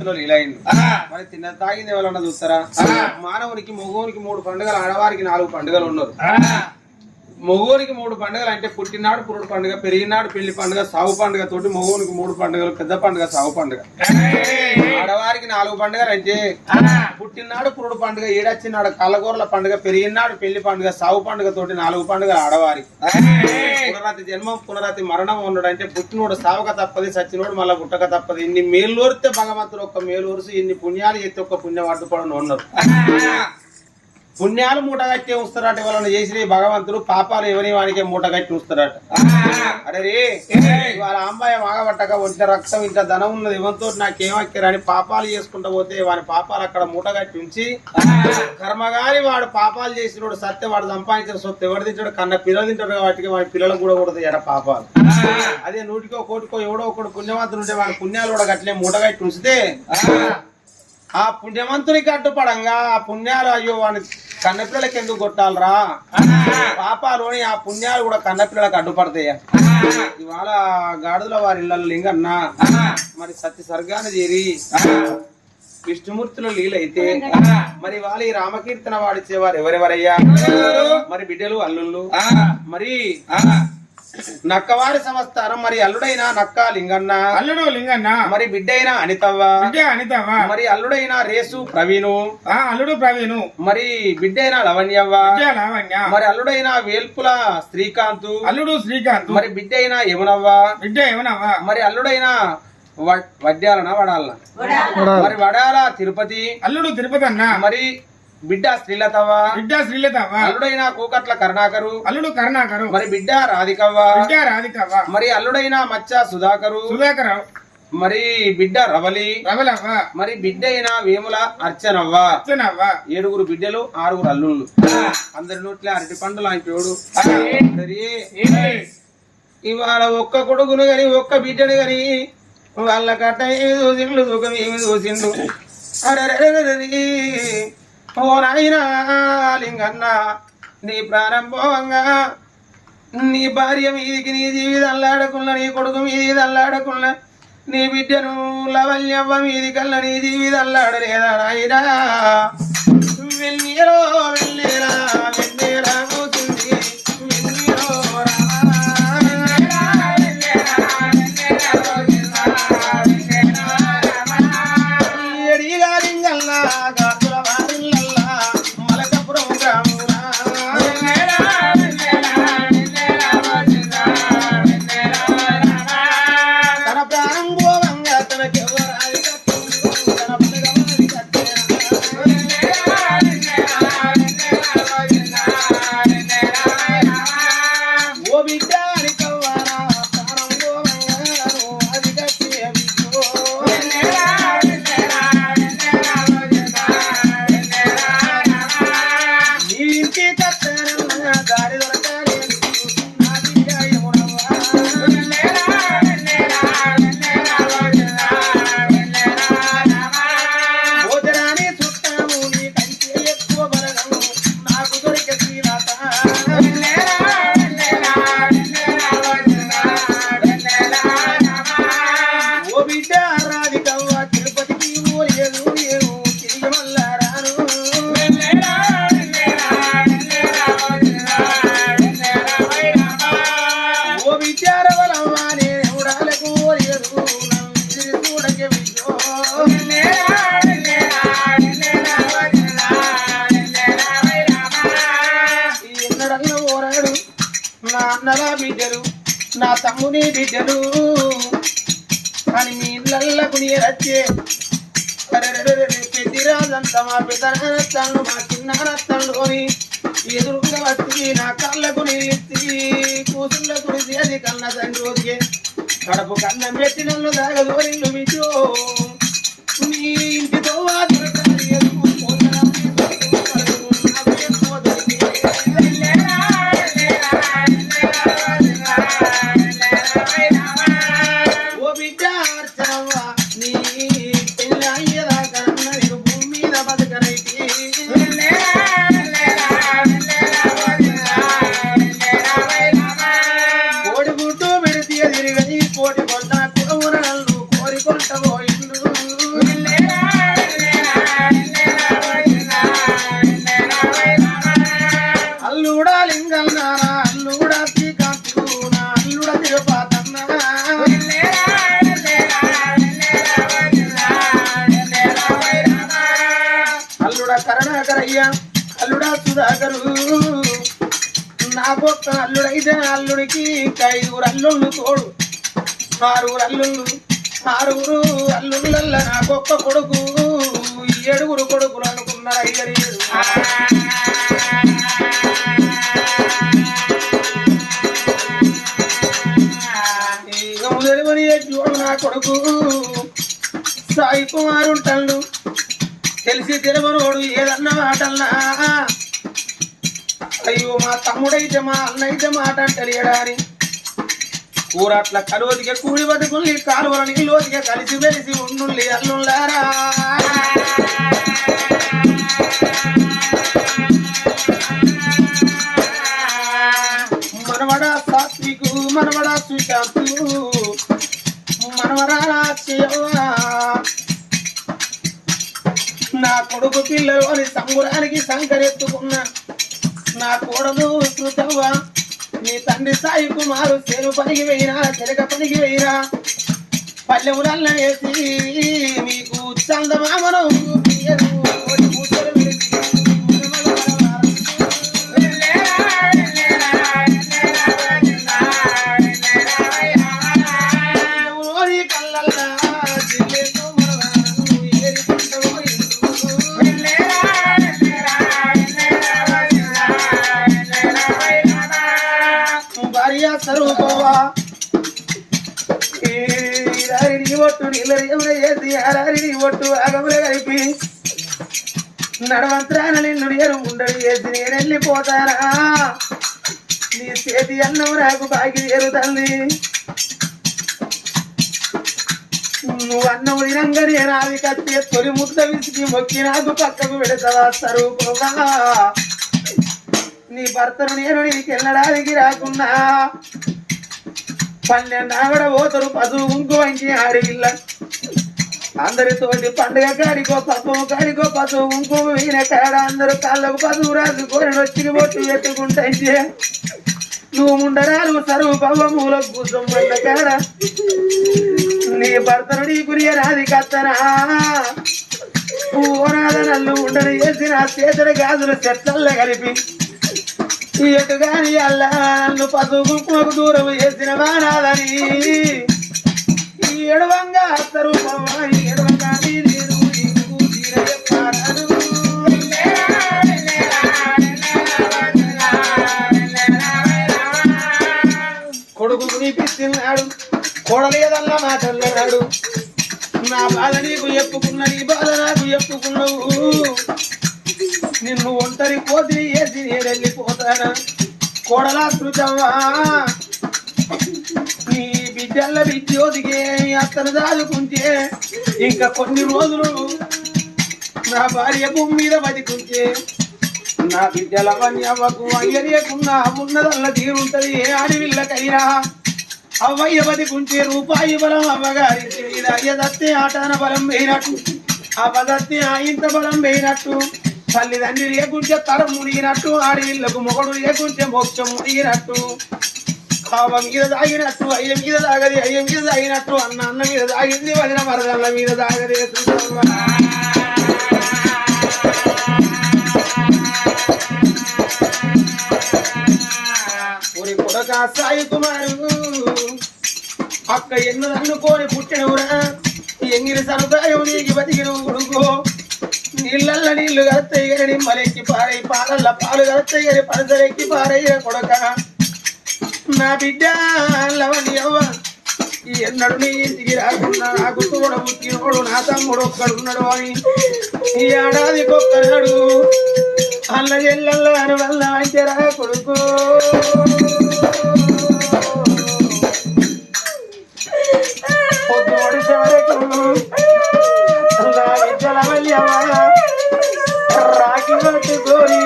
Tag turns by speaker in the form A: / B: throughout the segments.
A: జగత్తులో లీలైంది. మరి తిన్న తాగింది ఎవరన్నా చూస్తారా? మానవునికి మగవునికి 3 పండుగలు, ఆడవారికి 4 పండుగలు ఉన్నారు. మగవునికి 3 పండుగలు అంటే పుట్టినాడు పురుడు పండుగ, పెరిగినాడు పెళ్లి పండుగ, సాగు పండుగ తోటి మగవునికి 3 పండుగలు, పెద్ద పండుగ సాగు పండుగ. ఆడవారికి 4 పండుగలు అంటే పుట్టినాడు పురుడు పండుగ, ఏడచ్చినాడు కళ్ళగోరల పండుగ, పెరిగినాడు పెళ్లి పండుగ, సాగు పండుగ తోటి 4 పండుగలు ఆడవారికి. పునరాతి జన్మం పునరాతి మరణం ఉన్నాడు అంటే పుట్టినోడు సావక తప్పది, సచ్చినోడు మళ్ళా పుట్టక తప్పది. ఇన్ని మేలుోరితే భగవంతుడు ఒక్క మేలురుసు, ఇన్ని పుణ్యాలు ఎత్తి ఒక్క పుణ్యం అడ్డుపడని ఉన్నారు. పుణ్యాలు మూట కట్టి ఉంచుతారట వాళ్ళని చేసి భగవంతుడు, పాపాలు ఎవరి వానికే మూట కట్టి ఉంచుతారట. అరే రే వాళ్ళ అమ్మాయి ఆగబట్టక ఒంట రక్తం ఇంత ధనం ఉన్నది ఇవంతో నాకేమక్కిరని పాపాలు చేసుకుంటా పోతే వాని పాపాలు అక్కడ మూట కట్టి ఉంచి కర్మగాని వాడు పాపాలు చేసినోడు సత్య వాడు సంపాదించిన సొత్తు ఎవరు తింటాడు? కన్న పిల్లలు తింటాడు కాబట్టి వాడి పిల్లలకు కూడా కూడదు ఎడ పాపాలు. అదే 100కో 1 ఎవడో ఒకడు పుణ్యవంతుడు ఉంటే వాడి పుణ్యాలు కూడా గట్లే మూట కట్టి ఉంచితే ఆ పుణ్యవంతునికి అడ్డుపడంగా ఆ పుణ్యాలు అయ్యో వాని కన్నపిల్లలకి ఎందుకు కొట్టాలరా? పాపాలోని ఆ పుణ్యాలు కూడా కన్నపిల్లలకు అడ్డుపడతాయా? ఇవాళ గాడుల వారి ఇళ్ళల్లో లింగన్న మరి సత్య స్వర్గాన్ని చేరి విష్ణుమూర్తుల లీలైతే మరి వాళ్ళ ఈ రామకీర్తన వాడిచ్చేవారు ఎవరెవరయ్యా? మరి బిడ్డలు అల్లుళ్ళు, మరి నక్కవారి సంస్థానం, మరి అల్లుడైన నక్క లింగన్న,
B: అల్లుడు లింగన్న,
A: మరి బిడ్డైన అనితవ్వ, మరి అల్లుడైన రేసు ప్రవీణు,
B: అల్లుడు ప్రవీణు,
A: మరి బిడ్డైన లవణ్యవ్వ,
B: లవణ్య,
A: మరి అల్లుడైన వేల్పుల శ్రీకాంత్,
B: అల్లుడు శ్రీకాంత్,
A: మరి బిడ్డైన యమునవ్వ,
B: బిడ్డ యమునవ్వ,
A: మరి అల్లుడైన వడ్డాలన వడాలన, మరి వడాల తిరుపతి,
B: అల్లుడు తిరుపతి అన్న,
A: మరి బిడ్డ శ్రీలతవ్వ,
B: బిడ్డ శ్రీలతవ్వ,
A: అల్లుడైన కూకట్ల కరుణాకరు,
B: అల్లుడు కరుణాకరు,
A: మరి బిడ్డ రాధికవ్వ,
B: బిడ్డ రాధికవ్వ,
A: మరి అల్లుడైన మచ్చ సుధాకరు,
B: సుధాకర్,
A: మరి బిడ్డ రవలి,
B: రవలవ్వ, మరి
A: బిడ్డ అయిన వేముల అర్చనవ్వ,
B: అర్చనవ్వ.
A: 7 బిడ్డలు 6 అల్లుళ్ళు. అందరి నోట్లే అరటి పండు లాంటివాడు. ఇవాళ ఒక్క కొడుకును గని ఒక్క బిడ్డను గని వాళ్ళ కట్ట ఏమి చూసిండు, సుఖం ఏమి చూసిండు. ఓ నాయనా లింగన్న నీ ప్రాణం పోవంగా నీ భార్య మీదికి నీ జీవితం అల్లాడకున్నా, నీ కొడుకు మీది అల్లాడకున్నా, నీ బిడ్డను లవల్యవ్వ మీది కల్లా నీ జీవితం అల్లాడలేదా నాయనా? వెన్నీరో వెన్నీరా వెన్నీరా పోతుంది వెన్నీరో ఎడిగా లింగల్లా అన్నలా బిడ్డలు నా తమ్ముని బిడ్డలు అని మీ ఇళ్ళకు నీరచ్చే పెద్దిరాజంతా మా పెద్దనత్తళ్ళు మా చిన్ననత్తళ్ళు అని ఎదురుగా వచ్చి నా కళ్ళకు నీరెత్తి కూతుళ్ళకు అది కన్న తండ్రి రోజుకే కడపు కన్నం పెట్టి నన్ను దాగదోరిల్లు బిడ్డో నీ ఇంటితో కోటి కొట్ట కోరి కొట్ట పోయిండు కరుణాకరయ్య అల్లుడా సుధాకరు నాకొక్క అల్లుడైతే అల్లుడికి ఇంకా 5 అల్లుళ్ళు తోడు 6 అల్లుళ్ళు 6 అల్లుళ్ళల్ల నాకొక్క కొడుకు 7 కొడుకులు అనుకున్నారు 5 చూడు నా కొడుకు సాయి కుమారుంటల్లు తెలిసి తెలవనోడు ఏదన్నా మాటల్లా అయ్యో మా తమ్ముడైతే మా అన్నైతే మాట తెలియడాని కూర అట్లా కలువదిగా కూడి బతుకుల్ని కాలువల నీళ్ళోదిగా కలిసి వెలిసి ఉండుల్లి అల్లుళ్ళారా మనవడా సాత్వికు మనవడా సుశాంతు మనవరాలా చేయవా నా కొడుకు పిల్లలు అని సంబురానికి సంకరెత్తుకున్నా నా కోడలు శృతవ్వ నీ తండ్రి సాయి కుమారు చెరు పనికి వేయినా చెరక పనికి వేయినా పల్లెములల్ల వేసి మీకు చందమామను స్వరూపవా ఒట్టు నీళ్ళ చేసి అరారి ఒట్టు అగములు కలిపి నడవంత్రాన నిన్ను నేను ఉండడు చేసి నేను వెళ్ళిపోతానా నీ చేతి అన్నం నాకు బాగి చేరుతుంది నువ్వు అన్నం తినంగా నేను ఆవి కత్తి తొలి ముద్ద విసిగి మొక్కి నాకు పక్కకు పెడతావా స్వరూపవా నీ భర్తను నేను నీకు వెళ్ళడానికి రాకున్నా 12 ఆవిడ పోతరు పశువు గుంకు వంచి ఆడవిల్ల అందరితోటి పండుగ కాడికో పప్పము కాడికో పశువు గుంకు వీన కాడ అందరూ కాళ్ళకు పశువు రాసుకొని వచ్చి బొట్టు ఎత్తుకుంటే నువ్వు ముండరాలు సరువు పవ్వమూల కూసొమ్మండ కాడ నీ భర్తను నీకు రాది కత్తనా ఓనాద నల్లు ఉండని వేసి నా చేతుల గాజులు చెట్లల్లో కలిపి ఎటు గాని అల్లా నన్ను పసుపు కుంకుమకు దూరం చేసిన వానాలని ఈ ఎడవంగా స్వరూపమా ఈ ఎడవంగా నేను కొడుకు నీపిస్తున్నాడు కోడలేదల్లా మాటన్నాడు నా బాధ నీకు చెప్పుకున్న నీ బాధ నాకు చెప్పుకున్నావు నిన్ను ఒంటరి కోతి వేసి నేను వెళ్ళిపోతానా కోడలా శృతవ్వా నీ బిడ్డల్ల విద్యోదికే అత్తను దాదుకుంటే ఇంకా కొన్ని రోజులు నా భార్య భూమి మీద బతికుంటే నా బిడ్డలవన్నీ అవ్వకు అయ్యలేకున్నా ఉన్నదల్ల తీరుంటది ఏ ఆడివిల్లకైనా అవ్వయ్య బతికుంటే రూపాయి బలం అవ్వగారికి ఇది అయ్యదత్తే ఆటాన బలం వేయినట్టు అవ్వదత్తే ఇంత బలం వేయినట్టు తల్లిదండ్రి లేకుంటే తరం మునిగినట్టు ఆడవిళ్ళకు మొగడు లేకుంటే మోక్షం మునిగినట్టు కావ మీద దాగినట్టు అయ్య మీద దాగది అయ్య మీద దాగినట్టు అన్న మీద దాగింది వదిన మరదళ్ళ మీద దాగది కొడక సాయి కుమారు అక్క ఎన్ను అనుకోని పుట్టినవురా ఎంగిరి సనుకాయం నీకు బతికిన కొడుకో నీళ్ళల్ల నీళ్లు కలుస్తాయి కానీ నిమ్మలెక్కి పారై పాలల్ల పాలు కలుస్తాయి కానీ పడసలెక్కి పారయ్య కొడక నా బిడ్డ లవని అవ్వ ఈ ఎన్నడు నీ ఇంటికి రాకుండా నాకు తోడ పుట్టినోడు నా తమ్ముడు ఒక్కడున్నాడు అని ఈ ఏడాదికొక్కనాడు అల్ల చెల్లెల్ల అని వల్ల అంటే రా కొడుకు పొద్దు ఒడిసే వరకు నా బిడ్డల వల్లి అవ్వ రాకి పట్టుకొని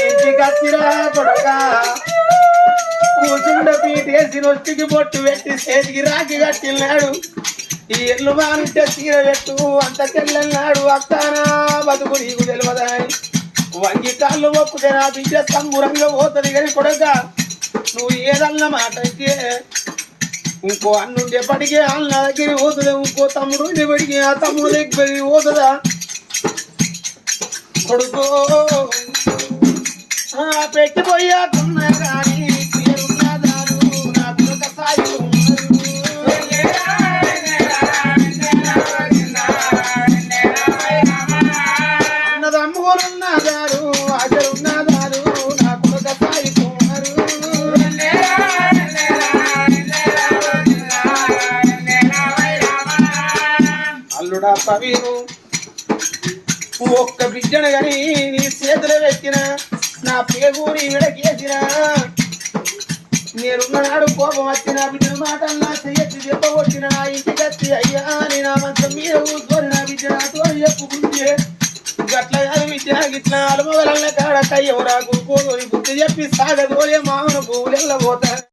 A: ఇంటికి వచ్చిరా కొడక కూచుండ పీటేసి నొచ్చికి బొట్టు పెట్టి చేతికి రాకి కట్టినాడు ఈ ఎల్లు బానుంటే చీర పెట్టు అంత తెల్లన్నాడు అత్తానా బతుకు నీకు తెలియదని వంగి కాళ్ళు మొక్కుతే నా బిడ్డ సంబురంగా పోతుంది కానీ కొడక నువ్వు ఏదన్న మాట అయితే ఇంకో అన్నుండేపటికే వాళ్ళ నా దగ్గర పోతుందా ఇంకో తమ్ముడు ఉండేపటికి ఆ తమ్ముడు దగ్గర పోతుందా కొడుకో పెట్టిపోయాకున్నా కానీ పేరున్నదాను నాకు ఒక సాయి అన్నదమ్ములున్నదారు ఆశలున్నదారు నాకు ఒక సాయి కుమారు అల్లుడా పవీను ఒక్క బిడ్డను గని నీ చేతులు పెట్టిన నా పేగుని విడకేసిన నేనున్ననాడు కోపం వచ్చిన బిడ్డల మాటలు నా చెయ్యెత్తి చెప్పబొట్టిన నా ఇంటికి వచ్చి అయ్యా నీ నా మంచం మీద కూర్చొని నా బిడ్డ నాతో చెప్పుకుంటే గట్ల కాదు బిడ్డ గిట్ల అలమగల కాడ కయ్యవరా కూకోని బుద్ధి చెప్పి సాగదోలే మామను పువ్వులెళ్ళబోతా